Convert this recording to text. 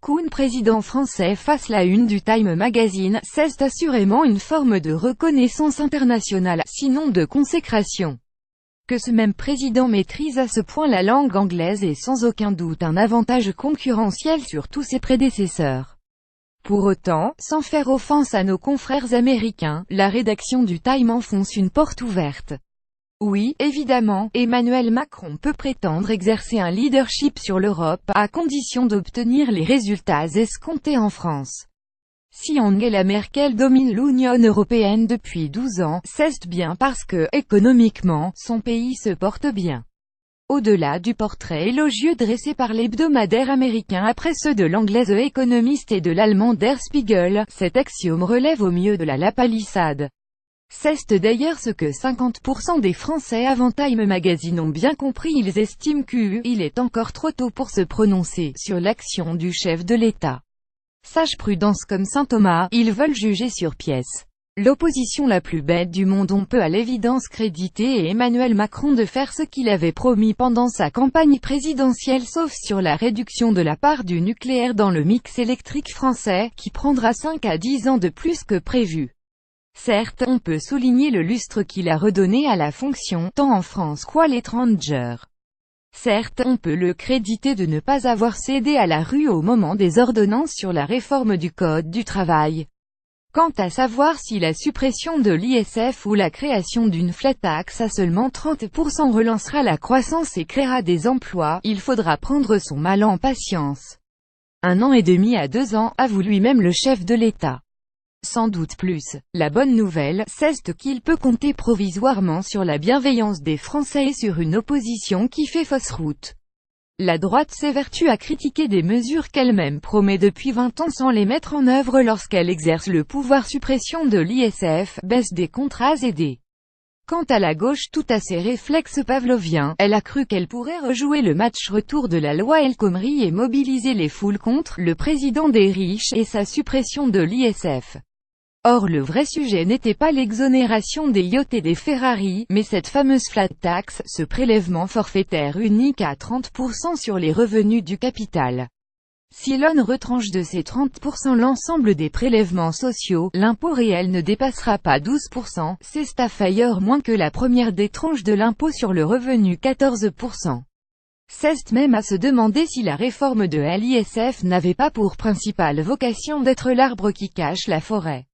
Koun, président français, face la une du Time Magazine, c'est assurément une forme de reconnaissance internationale, sinon de consécration. Que ce même président maîtrise à ce point la langue anglaise est sans aucun doute un avantage concurrentiel sur tous ses prédécesseurs. Pour autant, sans faire offense à nos confrères américains, la rédaction du Time enfonce une porte ouverte. Oui, évidemment, Emmanuel Macron peut prétendre exercer un leadership sur l'Europe, à condition d'obtenir les résultats escomptés en France. Si Angela Merkel domine l'Union européenne depuis 12 ans, c'est bien parce que, économiquement, son pays se porte bien. Au-delà du portrait élogieux dressé par l'hebdomadaire américain après ceux de l'anglaise Economist et de l'allemand Der Spiegel, cet axiome relève au mieux de la lapalissade. C'est d'ailleurs ce que 50% des Français avant Time Magazine ont bien compris. Ils estiment qu'il est encore trop tôt pour se prononcer sur l'action du chef de l'État. Sage prudence comme saint Thomas, ils veulent juger sur pièce. L'opposition la plus bête du monde. On peut à l'évidence créditer Emmanuel Macron de faire ce qu'il avait promis pendant sa campagne présidentielle, sauf sur la réduction de la part du nucléaire dans le mix électrique français, qui prendra 5 à 10 ans de plus que prévu. Certes, on peut souligner le lustre qu'il a redonné à la fonction, tant en France qu'à l'étranger. Certes, on peut le créditer de ne pas avoir cédé à la rue au moment des ordonnances sur la réforme du Code du travail. Quant à savoir si la suppression de l'ISF ou la création d'une flat tax à seulement 30% relancera la croissance et créera des emplois, il faudra prendre son mal en patience. 1 an et demi à 2 ans, avoue lui-même le chef de l'État. Sans doute plus. La bonne nouvelle, c'est qu'il peut compter provisoirement sur la bienveillance des Français et sur une opposition qui fait fausse route. La droite s'évertue à critiquer des mesures qu'elle-même promet depuis 20 ans sans les mettre en œuvre lorsqu'elle exerce le pouvoir. Suppression de l'ISF, baisse des contrats aidés. Quant à la gauche, tout à ses réflexes pavloviens, elle a cru qu'elle pourrait rejouer le match retour de la loi El Khomri et mobiliser les foules contre le président des riches et sa suppression de l'ISF. Or le vrai sujet n'était pas l'exonération des yachts et des Ferrari, mais cette fameuse flat tax, ce prélèvement forfaitaire unique à 30% sur les revenus du capital. Si l'on retranche de ces 30% l'ensemble des prélèvements sociaux, l'impôt réel ne dépassera pas 12%, c'est ailleurs moins que la première des tranches de l'impôt sur le revenu 14%. C'est même à se demander si la réforme de l'ISF n'avait pas pour principale vocation d'être l'arbre qui cache la forêt.